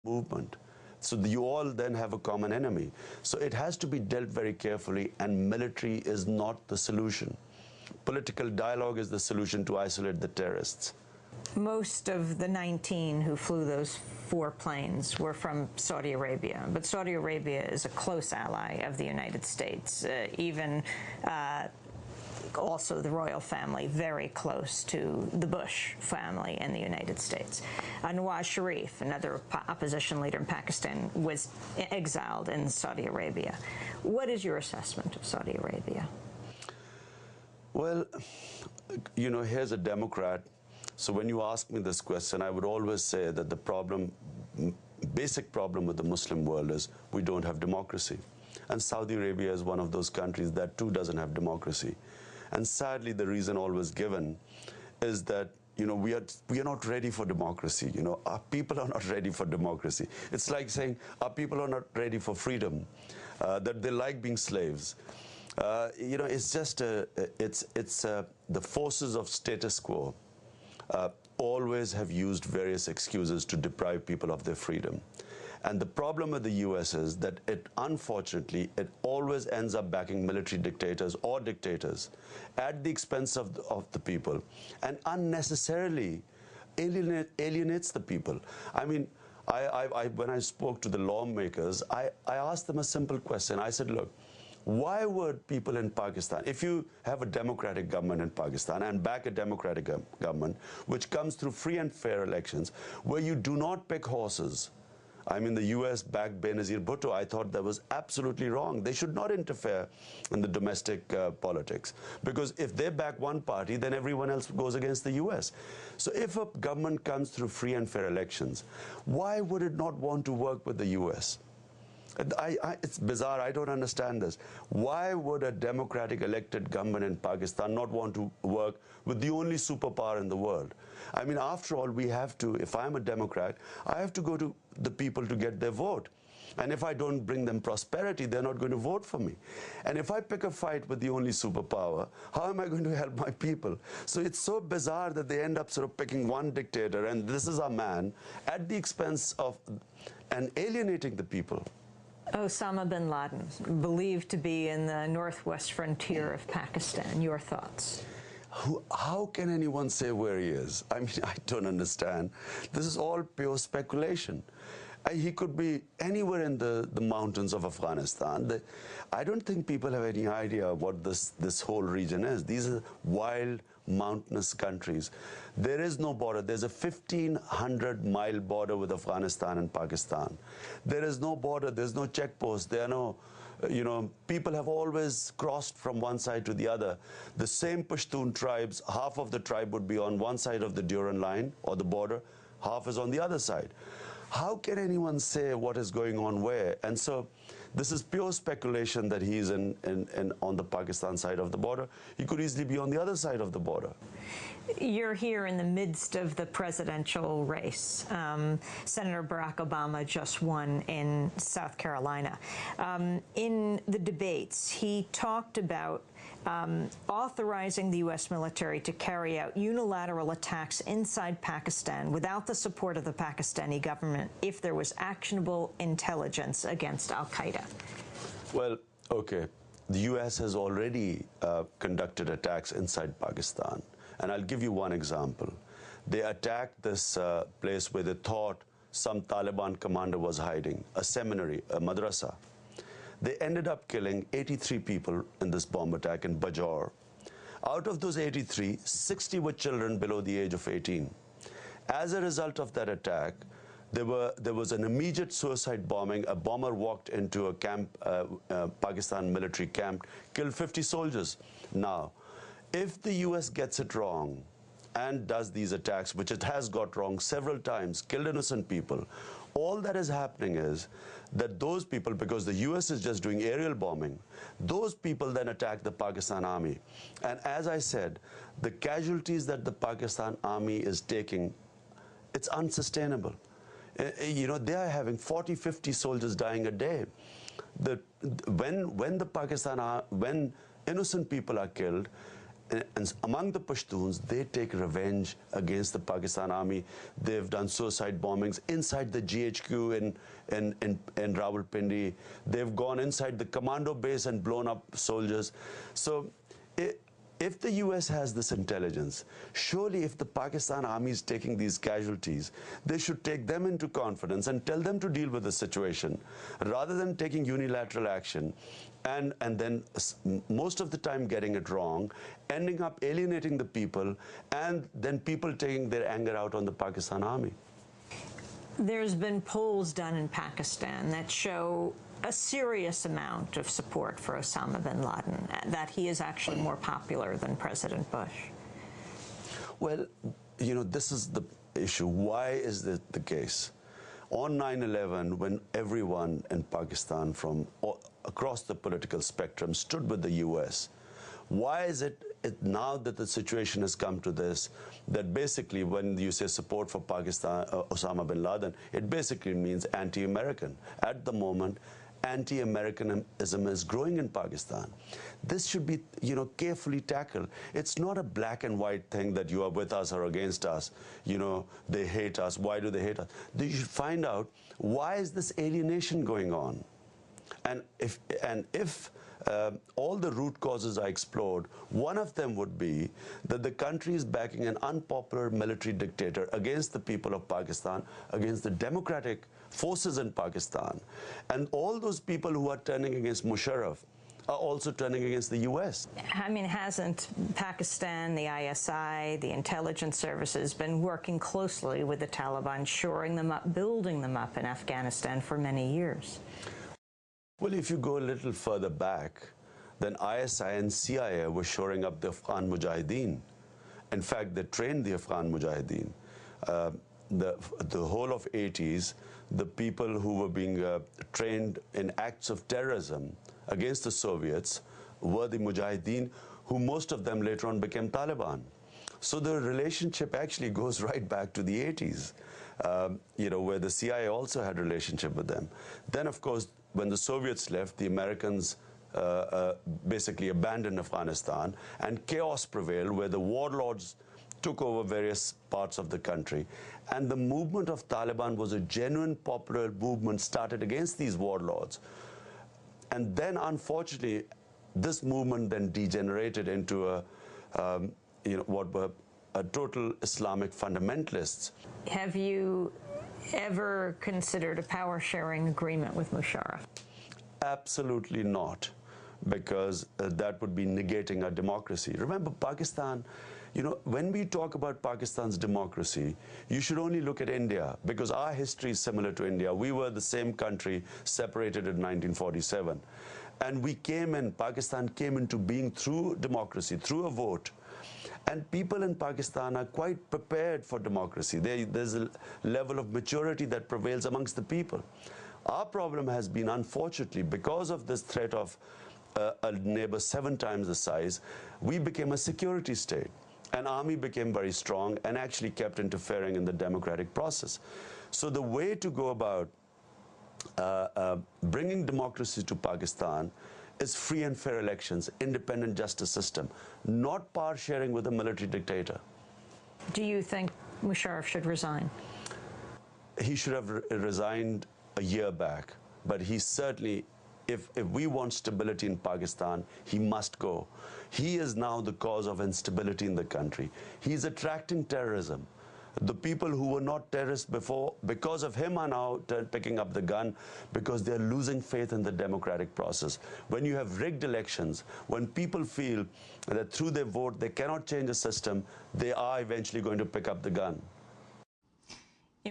movement. So you all then have a common enemy. So it has to be dealt very carefully, and military is not the solution. Political dialogue is the solution to isolate the terrorists. Most of the 19 who flew those 4 planes were from Saudi Arabia, but Saudi Arabia is a close ally of the United States, also the royal family, very close to the Bush family in the United States. Nawaz Sharif, another opposition leader in Pakistan, was exiled in Saudi Arabia. What is your assessment of Saudi Arabia? Well, you know, here's a Democrat. So when you ask me this question, I would always say that the basic problem with the Muslim world is we don't have democracy. And Saudi Arabia is one of those countries that too doesn't have democracy. And sadly, the reason always given is that, you know, we are not ready for democracy. You know, our people are not ready for democracy. It's like saying our people are not ready for freedom, that they like being slaves. You know, it's just the forces of status quo always have used various excuses to deprive people of their freedom. And the problem with the US is that unfortunately, it always ends up backing military dictators or dictators at the expense of the people, and unnecessarily alienates the people. I mean, when I spoke to the lawmakers, I asked them a simple question. I said, look, why would people in Pakistan, if you have a democratic government in Pakistan and back a democratic government, which comes through free and fair elections, where you do not pick horses, I mean, the US backed Benazir Bhutto. I thought that was absolutely wrong. They should not interfere in the domestic politics, because if they back one party, then everyone else goes against the US. So if a government comes through free and fair elections, why would it not want to work with the US? It's bizarre. I don't understand this. Why would a democratic elected government in Pakistan not want to work with the only superpower in the world? I mean, after all, we have to, if I'm a Democrat, I have to go to the people to get their vote. And if I don't bring them prosperity, they're not going to vote for me. And if I pick a fight with the only superpower, how am I going to help my people? So it's so bizarre that they end up sort of picking one dictator, and this is our man, at the expense of and alienating the people. Osama bin Laden, believed to be in the northwest frontier of Pakistan. Your thoughts? How can anyone say where he is? I mean, I don't understand. This is all pure speculation. He could be anywhere in the mountains of Afghanistan. I don't think people have any idea what this whole region is. These are wild, mountainous countries. There is no border. There's a 1,500-mile border with Afghanistan and Pakistan. There is no border. There's no checkpost. There are no, you know, people have always crossed from one side to the other. The same Pashtun tribes, half of the tribe would be on one side of the Durand line or the border, half is on the other side. How can anyone say what is going on where? And so this is pure speculation that he's on the Pakistan side of the border. He could easily be on the other side of the border. You're here in the midst of the presidential race. Senator Barack Obama just won in South Carolina. In the debates, he talked about authorizing the U.S. military to carry out unilateral attacks inside Pakistan without the support of the Pakistani government if there was actionable intelligence against al-Qaeda. Well, okay. The U.S. has already conducted attacks inside Pakistan. And I'll give you one example. They attacked this place where they thought some Taliban commander was hiding, a seminary, a madrasa. They ended up killing 83 people in this bomb attack in Bajaur. Out of those 83, 60 were children below the age of 18. As a result of that attack, there was an immediate suicide bombing. A bomber walked into a camp, Pakistan military camp, killed 50 soldiers. Now, if the US gets it wrong and does these attacks, which it has got wrong several times, killed innocent people, all that is happening is that those people, because the US is just doing aerial bombing, those people then attack the Pakistan army. And as I said, the casualties that the Pakistan army is taking, it's unsustainable. You know, they are having 40, 50 soldiers dying a day. When innocent people are killed, and among the Pashtuns, they take revenge against the Pakistan army. They've done suicide bombings inside the GHQ in Rawalpindi. They've gone inside the commando base and blown up soldiers. So if the US has this intelligence, surely if the Pakistan army is taking these casualties, they should take them into confidence and tell them to deal with the situation, rather than taking unilateral action and then most of the time getting it wrong, ending up alienating the people, and then people taking their anger out on the Pakistan army. There's been polls done in Pakistan that show a serious amount of support for Osama bin Laden, that he is actually more popular than President Bush. Well, you know, this is the issue. Why is that the case? On 9/11, when everyone in Pakistan from across the political spectrum stood with the US, why is it now that the situation has come to this, that basically when you say support for Pakistan, Osama bin Laden, it basically means anti-American. At the moment, anti-Americanism is growing in Pakistan. This should be, you know, carefully tackled. It's not a black and white thing that you are with us or against us. You know, they hate us. Why do they hate us? You should find out, why is this alienation going on? And if all the root causes are explored, one of them would be that the country is backing an unpopular military dictator against the people of Pakistan, against the democratic forces in Pakistan. And all those people who are turning against Musharraf are also turning against the US. I mean, hasn't Pakistan, the ISI, the intelligence services been working closely with the Taliban, shoring them up, building them up in Afghanistan for many years? Well, if you go a little further back, then ISI and CIA were shoring up the Afghan Mujahideen. In fact, they trained the Afghan Mujahideen. The whole of 80s, the people who were being trained in acts of terrorism against the Soviets were the Mujahideen, who most of them later on became Taliban. So the relationship actually goes right back to the 80s, you know, where the CIA also had a relationship with them. Then, of course, when the Soviets left, the Americans basically abandoned Afghanistan, and chaos prevailed, where the warlords took over various parts of the country. And the movement of Taliban was a genuine popular movement started against these warlords. And then, unfortunately, this movement then degenerated into a, you know, what were total Islamic fundamentalists. Have you ever considered a power-sharing agreement with Musharraf? Absolutely not, because that would be negating our democracy. Remember, Pakistan, you know, when we talk about Pakistan's democracy, you should only look at India, because our history is similar to India. We were the same country separated in 1947. And we came in, Pakistan came into being through democracy, through a vote. And people in Pakistan are quite prepared for democracy. There's a level of maturity that prevails amongst the people. Our problem has been, unfortunately, because of this threat of a neighbor 7 times the size, we became a security state. And army became very strong and actually kept interfering in the democratic process. So the way to go about bringing democracy to Pakistan is free and fair elections, independent justice system, not power sharing with a military dictator. Do you think Musharraf should resign? He should have resigned a year back, but he certainly, if we want stability in Pakistan, he must go. He is now the cause of instability in the country. He's attracting terrorism. The people who were not terrorists before, because of him, are now picking up the gun, because they're losing faith in the democratic process. When you have rigged elections, when people feel that through their vote they cannot change the system, they are eventually going to pick up the gun.